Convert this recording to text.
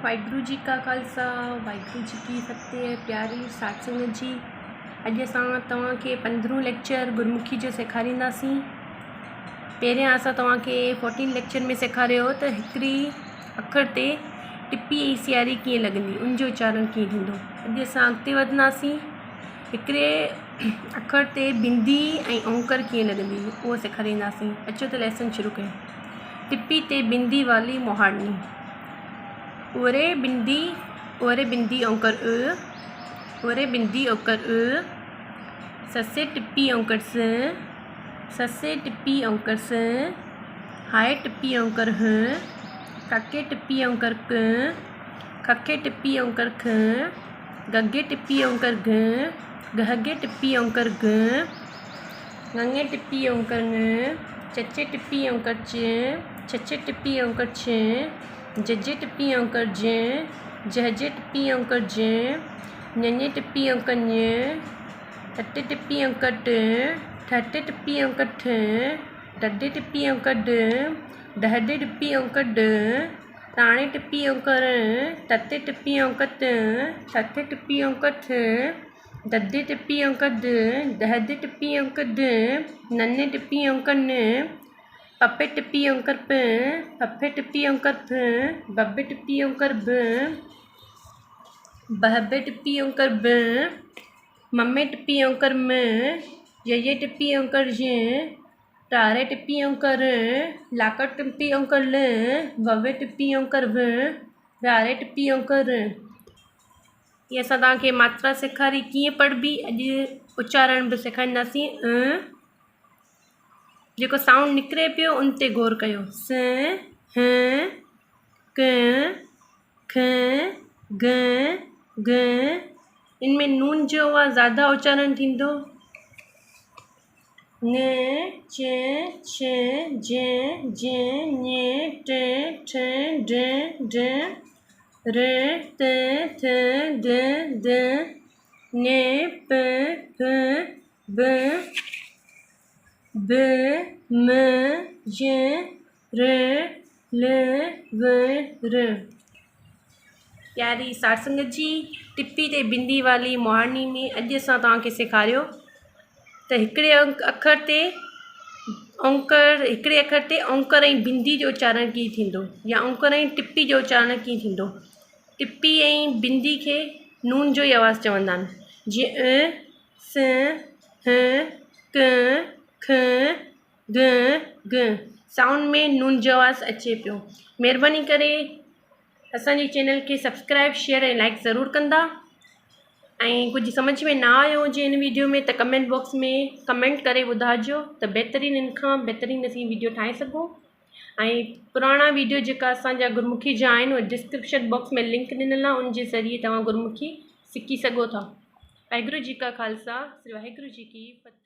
वाहिगुरु जी का खालसा वाहिगुरु जी की फतेह। प्यारी साठ संगत जी, अॼु असां तव्हांखे 15 लेक्चर गुरमुखी जो सेखारींदासीं। पहिरियां असां तव्हांखे 14 लेक्चर में सेखारियो त हिकिड़ी अखर ते टिप्पी ऐं सियारी कीअं लॻंदी, उनजो उच्चारण कीअं थींदो। अॼु असां अॻिते वधंदासीं, हिकिड़े अखर ते बिंदी ऐं औंकर कीअं लॻंदी उहो सेखारींदासीं। अचो त लेसन शुरू कयूं। टिप्पी ते बिंदी वाली मोहाड़नी। ओरे बिंदी औंकर ओरे बिंदी औंकर ससे टिप्पी औंकर ससे टिप्पी औंकर हाय टिप्पी औंकर काके टिप्पी औंकर खखे टिप्पी औंकर ख गगे टिप्पी औंकर गहगे टिप्पी औंकर गंगे टिप्पी औंकर चचे टिप्पी औंकर छचे टिप्पी औंकर जजे टिप्पी औंकर जहजे टिप्पी औंकर ञे टिप्पी औंकर टटे टिप्पी औंकर ठटे टिप्पी औंकर डडे टिप्पी औंकर डहडे टिप्पी औंकर ताणे टिप्पी औंकर तते टिप्पी औंकर ठथे टिप्पी औंकर ददे टिप्पी औंकर दहदे टिप्पी औंकर नन्हे टिप्पी औंकर पप्पे टिप्पी औंकर पप्पे टिप्पी औंकर बब्बे टिप्पी औंकर बहब्बे टिप्पी औंकर मम्मे टिप्पी औंकर ये टिप्पी औंकर टारे टिप्पी औंकर लाकर टिप्पी औंकर ववे टिप्पी औंकर व्यारे टिप्पी औंकर। ये असां तव्हांखे मात्रा सेखारी कीअं पढ़बी, अॼु उच्चारण बि सेखारींदासीं। जेको साउंड निकिरे पियो उन ते गौर कयो। स ह क ख ग ग इनमें नून जो आहे ज़्यादा उच्चारण थींदो। न च छ ज ञ ट ठ ड र त थ द न प फ ब ब म य र ल व र। प्यारी साठ संगत जी, टिप्पी ते बिंदी वाली मोहाड़नी में अॼु असां तव्हांखे सेखारियो त हिकिड़े अखर ते औंकर ऐं बिंदी जो उच्चारण कीअं थींदो, या औंकर ऐं टिप्पी जो उच्चारण कीअं थींदो। टिप्पी ऐं बिंदी खे नून जो ई आवाज़ु चवंदा आहिनि, जीअं स ह क ख ग ग साउंड में नून जो आवाज़ु अचे पियो। महिरबानी करे असांजे चैनल खे सब्सक्राइब शेयर ऐं लाइक ज़रूरु कंदा। ऐं कुझु सम्झ में न आयो हुजे इन वीडियो में त कमेंट बॉक्स में कमेंट करे ॿुधाइजो त बहितरीन इन खां बहितरीन असीं वीडियो ठाहे सघूं। ऐं पुराणा वीडियो जेका असांजा गुरमुखी जा आहिनि उहे डिस्क्रिप्शन बॉक्स में लिंक ॾिनल आहे, उन जे ज़रिए तव्हां गुरमुखी सिखी सघो था। वाहिगुरु जी का खालसा, वाहिगुरु जी की फतेह।